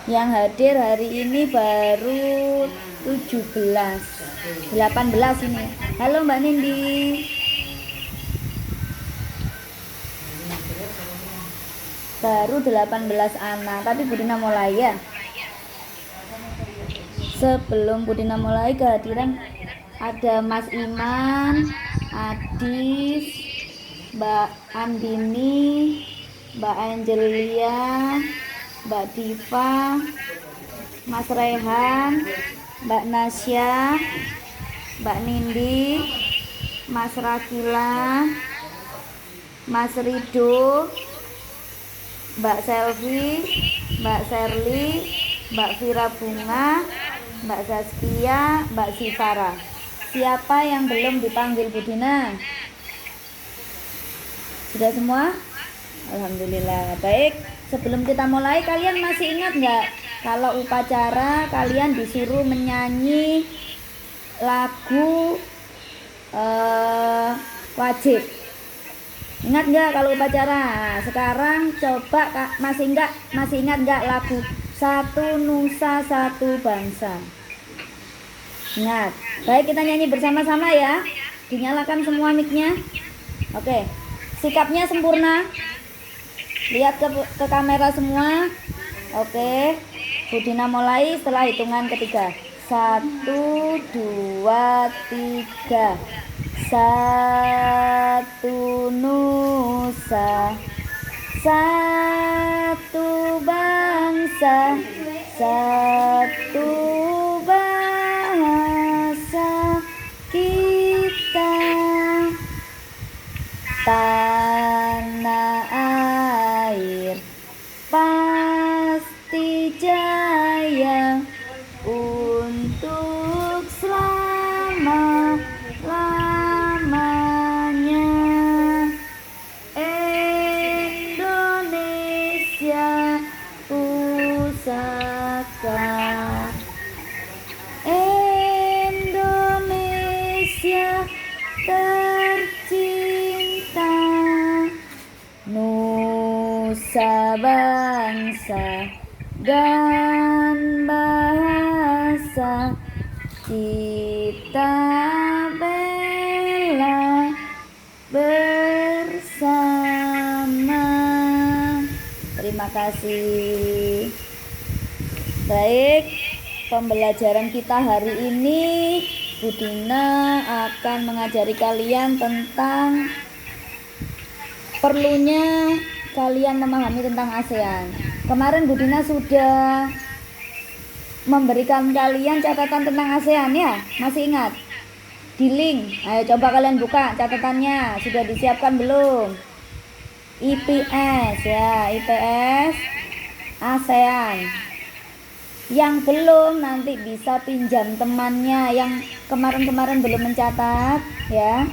Yang hadir hari ini baru 17, 18 ini. Halo Mbak Nindi. Baru 18 anak, tapi Budina mulai ya. Sebelum Budina mulai kehadiran ada Mas Iman, Adis, Mbak Andini, Mbak Angelia, Mbak Diva, Mas Rehan, Mbak Nasya, Mbak Nindi, Mas Rakila, Mas Rido, Mbak Selvi, Mbak Serly, Mbak Vira Bunga, Mbak Zaskia, Mbak Sifara. Siapa yang belum dipanggil Budina? Sudah semua? Alhamdulillah. Baik, sebelum kita mulai, kalian masih ingat nggak kalau upacara kalian disuruh menyanyi lagu wajib? Ingat nggak kalau upacara? Sekarang coba masih ingat nggak lagu Satu Nusa Satu Bangsa? Ingat. Baik, kita nyanyi bersama-sama ya. Dinyalakan semua mic-nya. Oke. Sikapnya sempurna. Lihat ke kamera semua. Oke. Budina mulai setelah hitungan ketiga. 1, 2, 3. Satu nusa, satu bangsa, satu bahasa kita, tanah air pasti jaya untuk selama-lamanya. Indonesia pusaka, Indonesia tercinta, nusa bangsa dan bahasa kita bela bersama. Terima kasih. Baik, pembelajaran kita hari ini Budina akan mengajari kalian tentang perlunya kalian memahami tentang ASEAN. Kemarin Budina sudah memberikan kalian catatan tentang ASEAN ya, masih ingat? Di link, ayo coba kalian buka catatannya, sudah disiapkan belum? IPS ya, IPS ASEAN. Yang belum nanti bisa pinjam temannya yang kemarin-kemarin belum mencatat ya.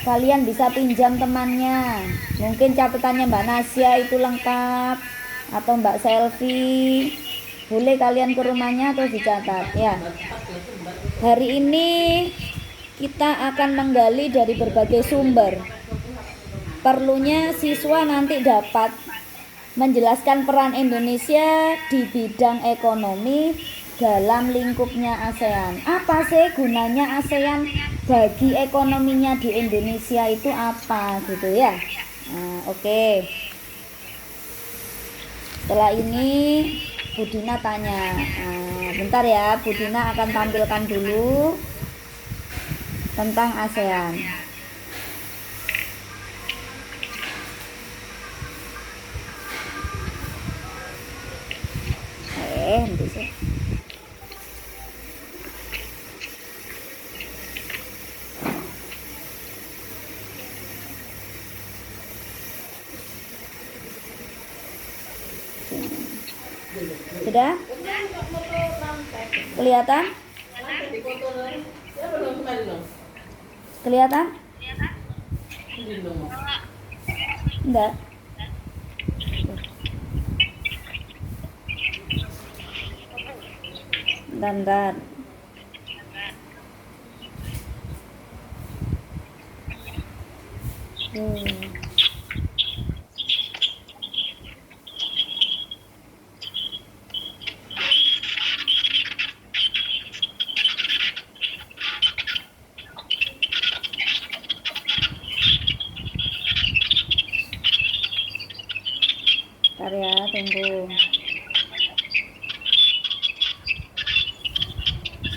Kalian bisa pinjam temannya. Mungkin catatannya Mbak Nasya itu lengkap atau Mbak Selvi. Boleh kalian ke rumahnya terus dicatat ya. Hari ini kita akan menggali dari berbagai sumber. Perlunya siswa nanti dapat menjelaskan peran Indonesia di bidang ekonomi dalam lingkupnya ASEAN. Apa sih gunanya ASEAN bagi ekonominya di Indonesia itu apa gitu ya. Nah, oke. Setelah ini Budina tanya. Bentar ya, Budina akan tampilkan dulu tentang ASEAN. Bisa. Sudah? Kelihatan? Kelihatan? Enggak. Bentar.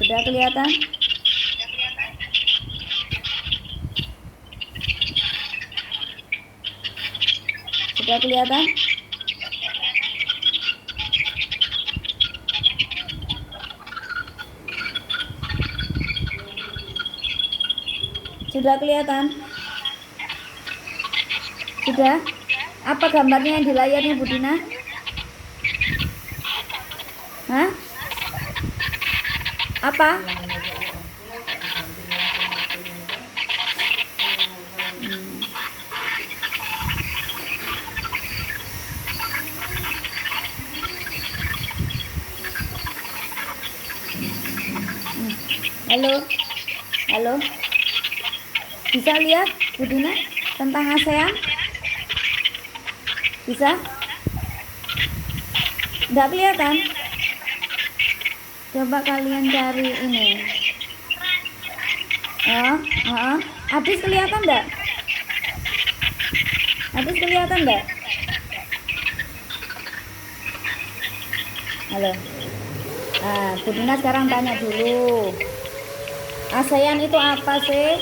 Sudah kelihatan? Sudah kelihatan? Sudah kelihatan? Sudah? Apa gambarnya yang di layarnya Bu Dina? Hah? Apa? Halo? Halo? Bisa lihat Bu Dina tentang ASEAN? Bisa? Enggak kelihatan? Coba kalian cari ini. Habis kelihatan enggak? Habis kelihatan enggak? Halo. Bu Dina sekarang tanya dulu. ASEAN itu apa sih?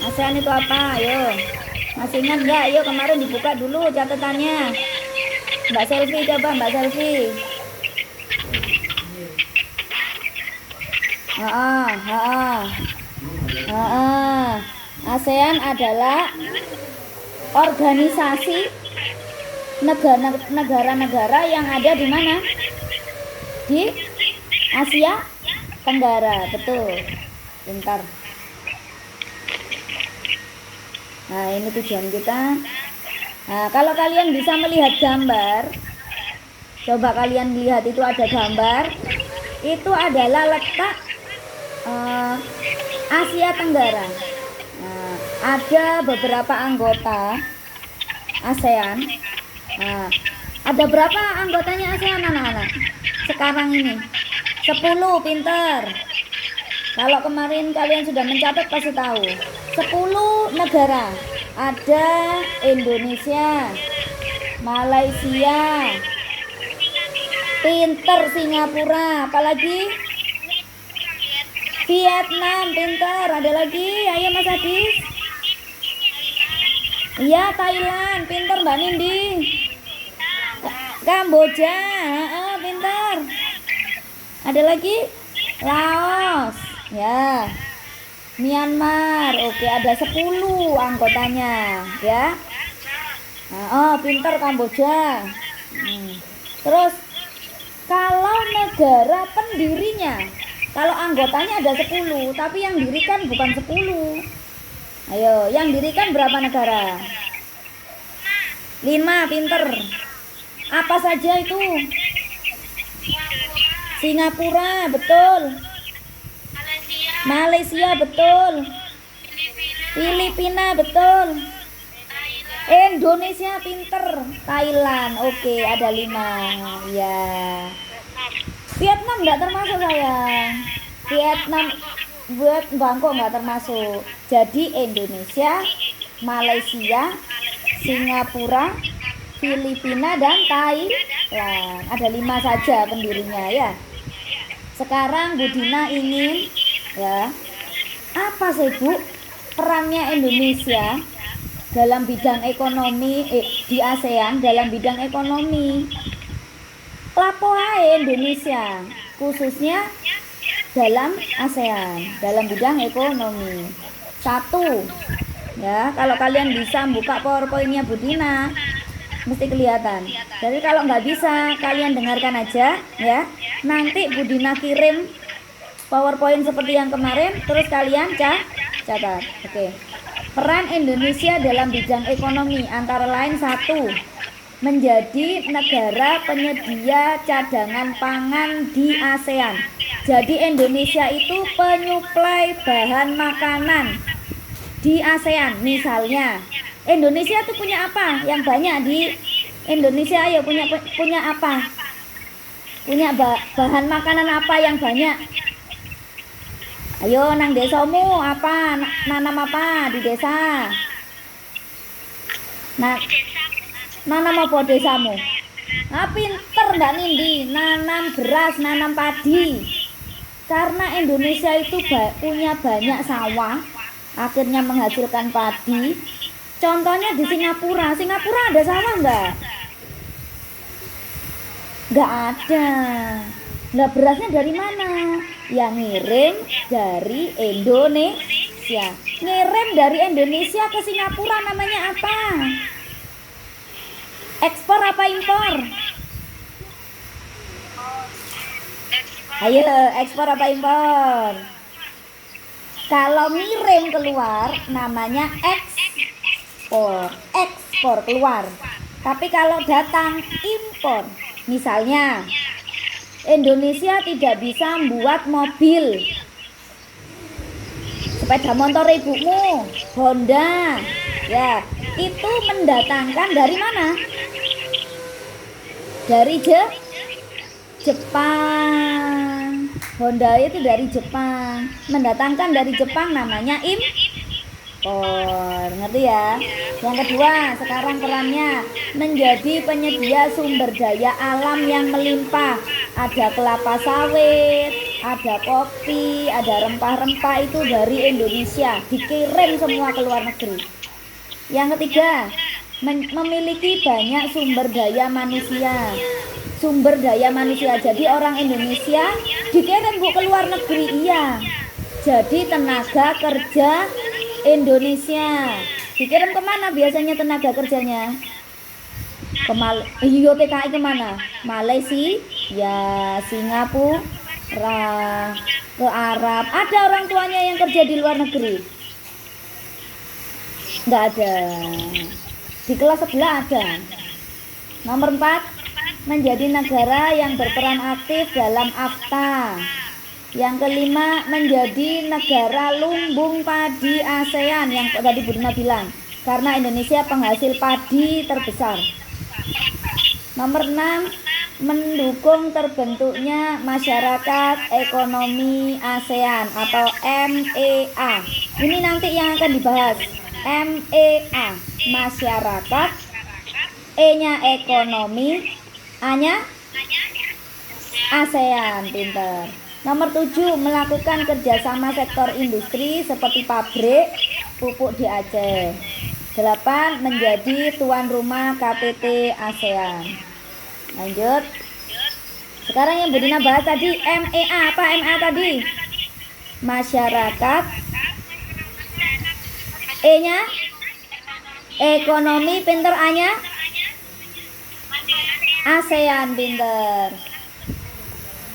ASEAN itu apa? Ayo. Masih ingat enggak? Ayo kemarin dibuka dulu catatannya. Mbak Selfie, coba Mbak Selfie. ASEAN adalah organisasi negara-negara yang ada di mana? Di Asia Tenggara, betul. Bentar. Nah, ini tujuan kita. Nah, kalau kalian bisa melihat gambar, coba kalian lihat itu ada gambar. Itu adalah letak Asia Tenggara. Nah, ada beberapa anggota ASEAN. Nah, ada berapa anggotanya ASEAN anak-anak? Sekarang ini 10, pinter. Kalau kemarin kalian sudah mencatat pasti tahu. 10 negara. Ada Indonesia, Malaysia, pinter Singapura, apalagi Vietnam, pinter. Ada lagi, ayo Mas Adis. Iya, Thailand, pinter Mbak Nindi. Kamboja, pinter. Ada lagi Laos, ya. Myanmar, oke, ada 10 anggotanya, ya. Pinter Kamboja. Terus kalau negara pendirinya, kalau anggotanya ada 10, tapi yang dirikan bukan 10. Ayo, yang dirikan berapa negara? 5, pinter. Apa saja itu? Singapura, betul. Malaysia, betul. Filipina, betul. Indonesia, pinter. Thailand, oke, ada 5. Ya. Vietnam nggak termasuk sayang. Vietnam buat Bangkok nggak termasuk. Jadi Indonesia, Malaysia, Singapura, Filipina, dan Thailand. Ada 5 saja pendirinya, ya. Sekarang Bu Dina ingin, ya, apa sih Bu perannya Indonesia dalam bidang ekonomi di ASEAN, dalam bidang ekonomi? Lapo ae Indonesia khususnya dalam ASEAN, dalam bidang ekonomi. 1, ya, kalau kalian bisa buka PowerPoint-nya Bu Dina mesti kelihatan. Jadi kalau nggak bisa kalian dengarkan aja, ya. Nanti Bu Dina kirim PowerPoint seperti yang kemarin, terus kalian catat. Oke. Peran Indonesia dalam bidang ekonomi antara lain: 1, menjadi negara penyedia cadangan pangan di ASEAN. Jadi Indonesia itu penyuplai bahan makanan di ASEAN. Misalnya Indonesia tuh punya apa yang banyak di Indonesia? Ayo, punya apa? Punya bahan makanan apa yang banyak? Ayo, nang desamu apa? Nanam apa di desa? Nah, nanam apa desamu? Nah, pinter Mbak Nindi, nanam beras, nanam padi. Karena Indonesia itu punya banyak sawah, akhirnya menghasilkan padi. Contohnya di Singapura. Singapura ada sawah nggak? Nggak ada. Nah, berasnya dari mana? Yang ngirim dari Indonesia. Ngirim dari Indonesia ke Singapura namanya apa? Ekspor apa impor? Ayo, ekspor apa impor? Kalau ngirim keluar namanya ekspor. Ekspor keluar. Tapi kalau datang impor. Misalnya Indonesia tidak bisa membuat mobil, sepeda motor ibumu, Honda, ya itu mendatangkan dari mana? Dari Jepang. Honda itu dari Jepang, mendatangkan dari Jepang namanya impor, ngerti ya? Yang kedua, sekarang perannya menjadi penyedia sumber daya alam yang melimpah. Ada kelapa sawit, ada kopi, ada rempah-rempah, itu dari Indonesia, dikirim semua ke luar negeri. Yang ketiga, memiliki banyak sumber daya manusia. Sumber daya manusia, jadi orang Indonesia dikirim Bu ke luar negeri, iya. Jadi tenaga kerja Indonesia dikirim kemana biasanya tenaga kerjanya? Ke TKI kemana? Malaysia, ya Singapura, ke Arab. Ada orang tuanya yang kerja di luar negeri? Nggak ada. Di kelas sebelah ada. Nomor 4, menjadi negara yang berperan aktif dalam AFTA. Yang kelima, menjadi negara lumbung padi ASEAN yang tadi Bu Dina bilang, karena Indonesia penghasil padi terbesar. Nomor 6, mendukung terbentuknya masyarakat ekonomi ASEAN atau MEA. Ini nanti yang akan dibahas. MEA, masyarakat, E-nya ekonomi, A-nya ASEAN, pinter. Nomor 7, melakukan kerjasama sektor industri seperti pabrik pupuk di Aceh. 8, menjadi tuan rumah KTT ASEAN. Lanjut. Sekarang yang Bu Dina bahas tadi MEA, apa MEA tadi? Masyarakat, E-nya ekonomi, pinter, A-nya ASEAN, pinter.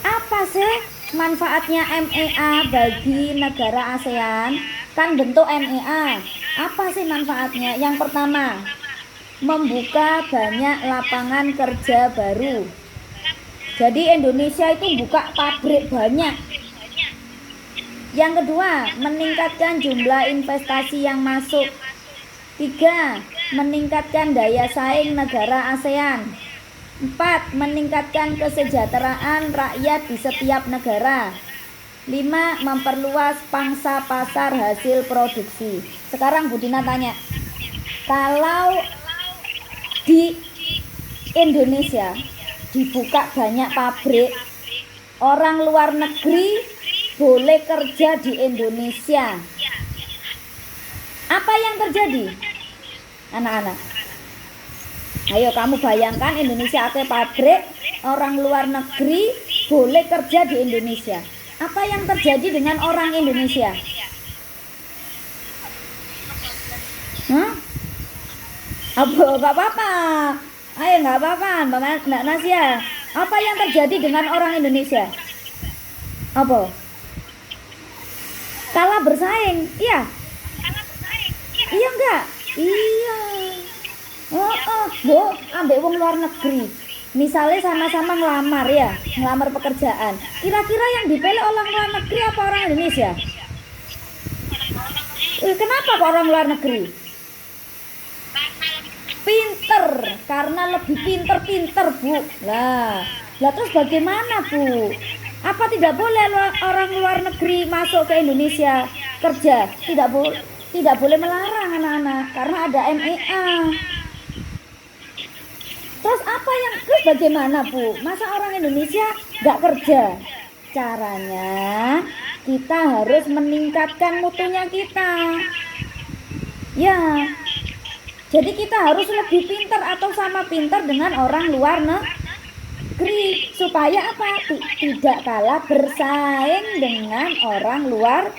Apa sih manfaatnya MEA bagi negara ASEAN? Kan bentuk MEA. Apa sih manfaatnya? Yang pertama, membuka banyak lapangan kerja baru. Jadi Indonesia itu buka pabrik banyak. Yang kedua, meningkatkan jumlah investasi yang masuk. 3, meningkatkan daya saing negara ASEAN. 4, meningkatkan kesejahteraan rakyat di setiap negara. 5, memperluas pangsa pasar hasil produksi. Sekarang Bu Dina tanya, kalau di Indonesia dibuka banyak pabrik, orang luar negeri boleh kerja di Indonesia, apa yang terjadi? Anak-anak, ayo kamu bayangkan, Indonesia ada pabrik, orang luar negeri boleh kerja di Indonesia. Apa yang terjadi dengan orang Indonesia? Gak apa-apa. Ayo, gak apa-apa Mbak Nasya. Apa yang terjadi dengan orang Indonesia? Apa? Kalah bersaing, iya? Iya enggak? Iya. Bu, ambil wong luar negeri. Misalnya sama-sama ngelamar ya, ngelamar pekerjaan. Kira-kira yang dipilih orang luar negeri apa orang Indonesia? Kenapa kok orang luar negeri? Pinter, karena lebih pinter Bu. Lah terus bagaimana Bu? Apa tidak boleh orang luar negeri masuk ke Indonesia kerja? Tidak boleh melarang anak-anak, karena ada MEA. Terus bagaimana Bu? Masa orang Indonesia nggak kerja? Caranya kita harus meningkatkan mutunya kita. Ya, jadi kita harus lebih pintar atau sama pintar dengan orang luar negeri supaya apa? Tidak kalah bersaing dengan orang luar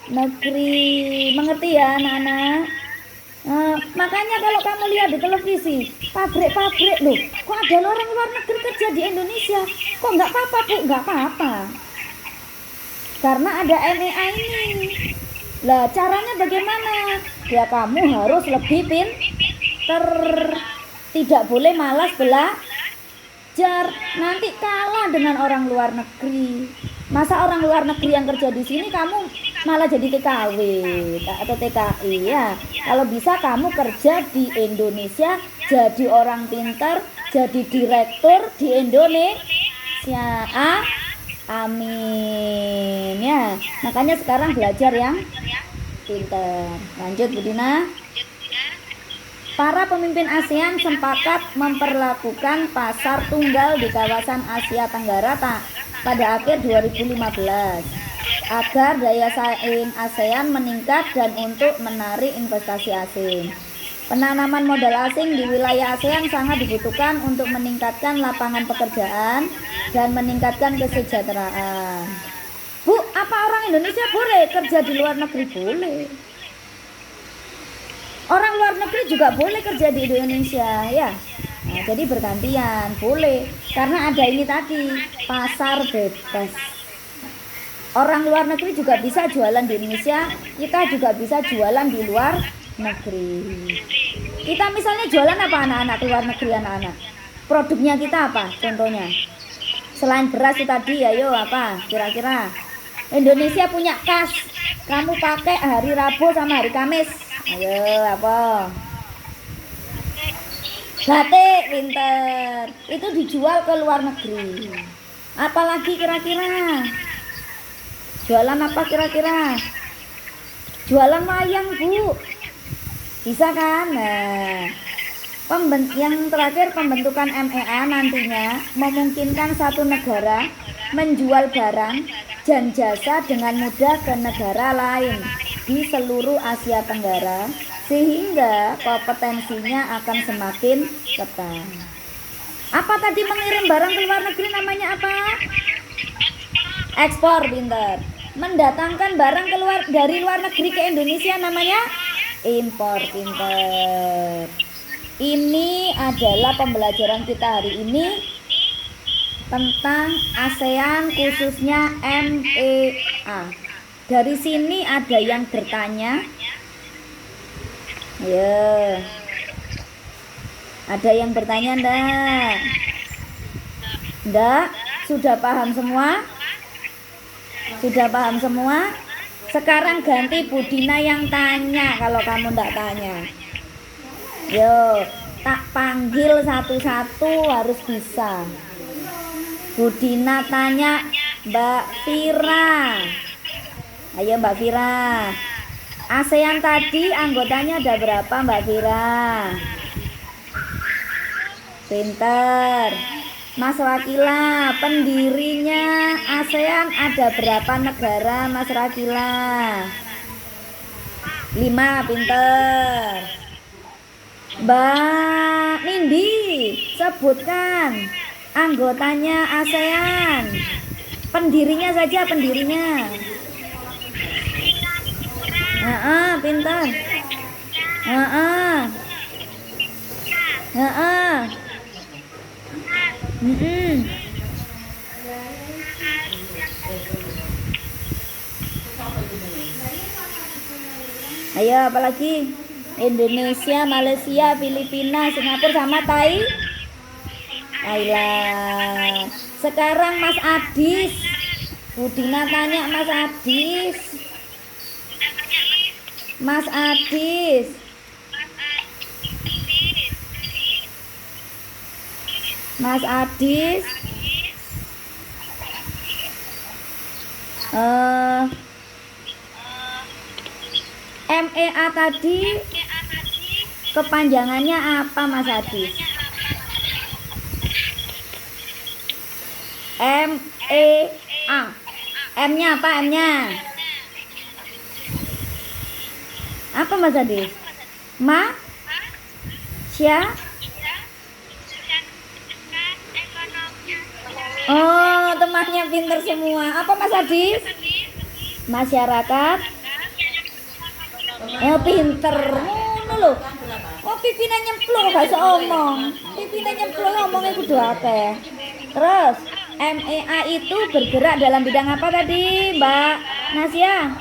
negeri. Mengerti ya anak-anak? Makanya kalau kamu lihat di televisi pabrik-pabrik loh, kok ada orang luar negeri kerja di Indonesia? Kok nggak apa-apa Bu? Nggak apa-apa, karena ada MEA ini. Lah caranya bagaimana? Ya kamu harus lebih pintar, tidak boleh malas belajar, nanti kalah dengan orang luar negeri. Masa orang luar negeri yang kerja di sini kamu malah jadi TKW atau TKI ya? Kalau bisa kamu kerja di Indonesia, jadi orang pintar, jadi direktur di Indonesia. Amin ya. Makanya sekarang belajar yang pintar. Lanjut Bu Dina. Para pemimpin ASEAN sepakat memperlakukan pasar tunggal di kawasan Asia Tenggara pada akhir 2015 agar daya saing ASEAN meningkat dan untuk menarik investasi asing. Penanaman modal asing di wilayah ASEAN sangat dibutuhkan untuk meningkatkan lapangan pekerjaan dan meningkatkan kesejahteraan. Bu, apa orang Indonesia boleh kerja di luar negeri? Boleh. Orang luar negeri juga boleh kerja di Indonesia ya. Nah, jadi bergantian, boleh. Karena ada ini tadi, pasar bebas. Orang luar negeri juga bisa jualan di Indonesia, kita juga bisa jualan di luar negeri. Kita misalnya jualan apa anak-anak ke luar negeri anak-anak? Produknya kita apa contohnya? Selain beras itu tadi, ayo apa kira-kira? Indonesia punya kas, kamu pakai hari Rabu sama hari Kamis. Ayo apa? Batik, pinter. Itu dijual ke luar negeri. Apalagi kira-kira? Jualan apa kira-kira? Jualan wayang Bu. Bisa kan? Nah, yang terakhir pembentukan MEA nantinya memungkinkan satu negara menjual barang dan jasa dengan mudah ke negara lain di seluruh Asia Tenggara, sehingga kompetensinya akan semakin ketat. Apa tadi mengirim barang ke luar negeri namanya apa? Ekspor, pinter. Mendatangkan barang dari luar negeri ke Indonesia namanya impor, pinter. Ini adalah pembelajaran kita hari ini tentang ASEAN, khususnya MEA. Dari sini ada yang bertanya. Ya. Ada yang bertanya enggak? Enggak? Sudah paham semua? Sudah paham semua? Sekarang ganti Bu Dina yang tanya kalau kamu enggak tanya. Yo, tak panggil satu-satu harus bisa. Bu Dina tanya Mbak Vira. Ayo Mbak Vira. ASEAN tadi anggotanya ada berapa Mbak Vira? Pinter. Mas Rakila, pendirinya ASEAN ada berapa negara Mas Rakila? 5, pinter. Mbak Nindi, sebutkan anggotanya ASEAN. Pendirinya saja, pendirinya. Pintar. Ayo apalagi? Indonesia, Malaysia, Filipina, Singapura sama Thailand. Sekarang Mas Adis. Bu Dina tanya Mas Adis. Mas Adis. Mas Adis. MEA tadi kepanjangannya apa Mas Adis? M E A. M-nya apa M-nya? Apa Mas Adi? Oh, temannya pinter semua. Apa Mas Adi? Masyarakat. Oh, pinter. Ngono lho. Oh, pipine nyemplung gak iso omong. Pipine nyemplung ngomongnya kudu akeh. Terus MEA itu bergerak dalam bidang apa tadi, Mbak Nasya?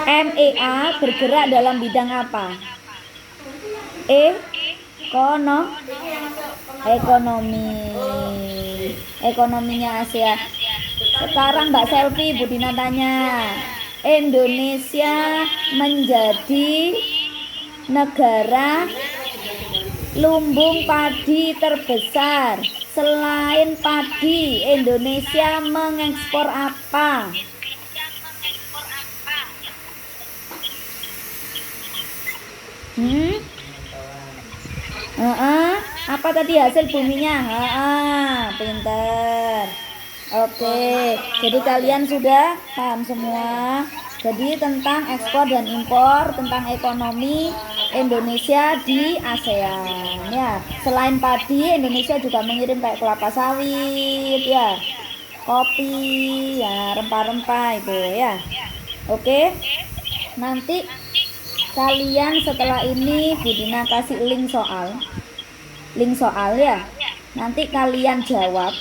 MEA bergerak dalam bidang apa? Ekonominya Asia. Sekarang Mbak Selvi, Bu Dina tanya, Indonesia menjadi negara lumbung padi terbesar. Selain padi, Indonesia mengekspor apa? Apa tadi hasil buminya? Pinter. Oke, jadi kalian sudah paham semua. Jadi tentang ekspor dan impor, tentang ekonomi Indonesia di ASEAN ya. Selain padi, Indonesia juga mengirim kayak kelapa sawit ya, kopi ya, rempah-rempah itu ya. Oke, nanti kalian setelah ini Bu Dina kasih link soal ya. Nanti kalian jawab.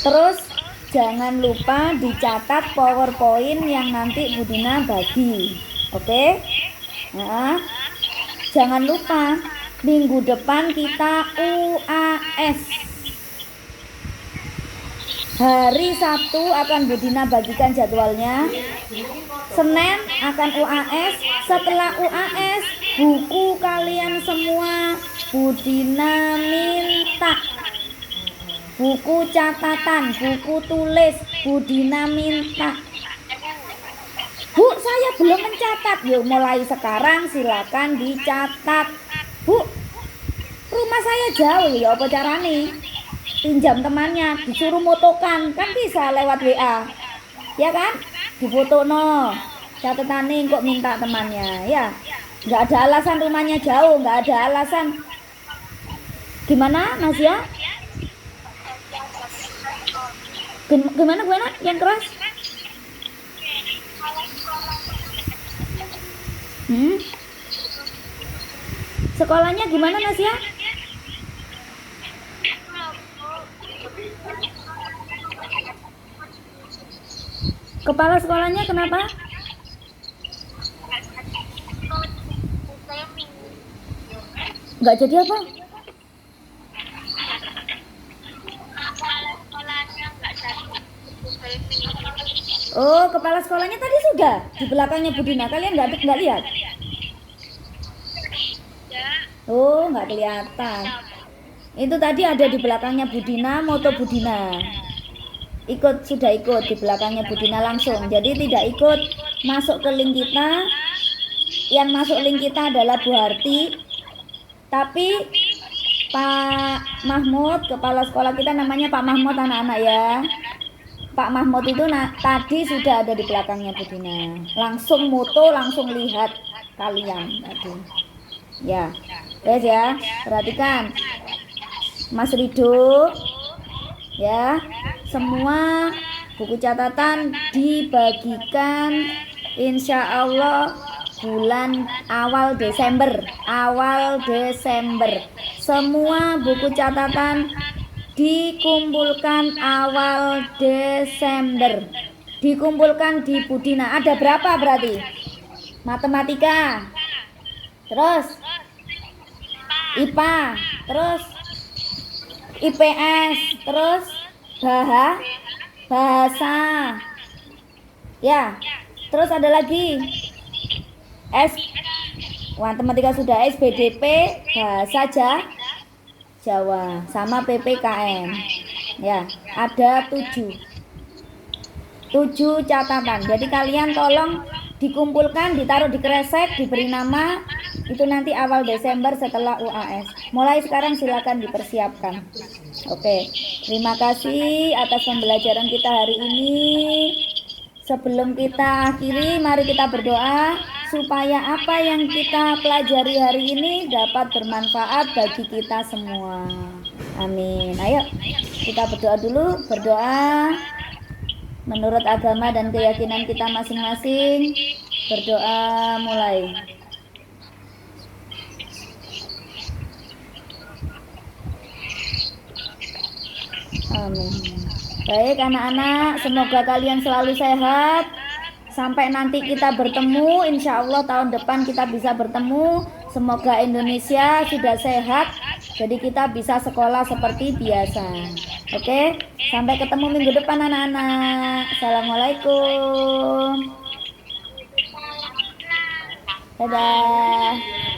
Terus jangan lupa dicatat PowerPoint yang nanti Bu Dina bagi. Oke? Nah, jangan lupa minggu depan kita UAS. Hari Sabtu akan Bu Dina bagikan jadwalnya. Senin akan UAS. Setelah UAS, buku kalian semua Bu Dina minta. Buku catatan, buku tulis, Bu Dina minta. Bu, saya belum mencatat. Yuk, mulai sekarang silakan dicatat. Bu, rumah saya jauh ya, apa caranya? Pinjam temannya, disuruh motokan, kan bisa lewat WA. Ya kan? Difoto no. Catatannya kok minta temannya, ya. Nggak ada alasan rumahnya jauh, nggak ada alasan. Gimana, Mas ya? Gimana yang keras? Sekolahnya gimana Nasya? Kepala sekolahnya kenapa? Nggak jadi apa? Oh, kepala sekolahnya tadi sudah di belakangnya Bu Dina. Kalian nggak lihat? Oh, nggak kelihatan. Itu tadi ada di belakangnya Bu Dina, moto Bu Dina. Sudah ikut di belakangnya Bu Dina langsung. Jadi tidak ikut masuk ke link kita. Yang masuk link kita adalah Bu Harti. Tapi Pak Mahmud, kepala sekolah kita namanya Pak Mahmud anak-anak ya. Pak Mahmud itu tadi sudah ada di belakangnya Bu Dina. Langsung moto, langsung lihat kalian tadi. Ya, guys ya, perhatikan. Mas Rido, ya, semua buku catatan dibagikan insya Allah bulan awal Desember. Semua buku catatan dikumpulkan awal Desember. Dikumpulkan di Bu Dina. Ada berapa berarti? Matematika. Terus IPA, terus IPS, terus bahasa. Ya. Terus ada lagi matematika sudah, SBDP, bahasa Jawa, sama PPKN. Ya, ada 7 catatan. Jadi kalian tolong dikumpulkan, ditaruh di kresek, diberi nama. Itu nanti awal Desember setelah UAS. Mulai sekarang silakan dipersiapkan. Oke, terima kasih atas pembelajaran kita hari ini. Sebelum kita akhiri, mari kita berdoa supaya apa yang kita pelajari hari ini dapat bermanfaat bagi kita semua. Amin. Ayo kita berdoa dulu. Berdoa menurut agama dan keyakinan kita masing-masing. Berdoa mulai. Amin. Baik anak-anak, semoga kalian selalu sehat. Sampai nanti kita bertemu, insya Allah tahun depan kita bisa bertemu. Semoga Indonesia sudah sehat, jadi kita bisa sekolah seperti biasa. Oke, sampai ketemu minggu depan anak-anak. Assalamualaikum. Dadah.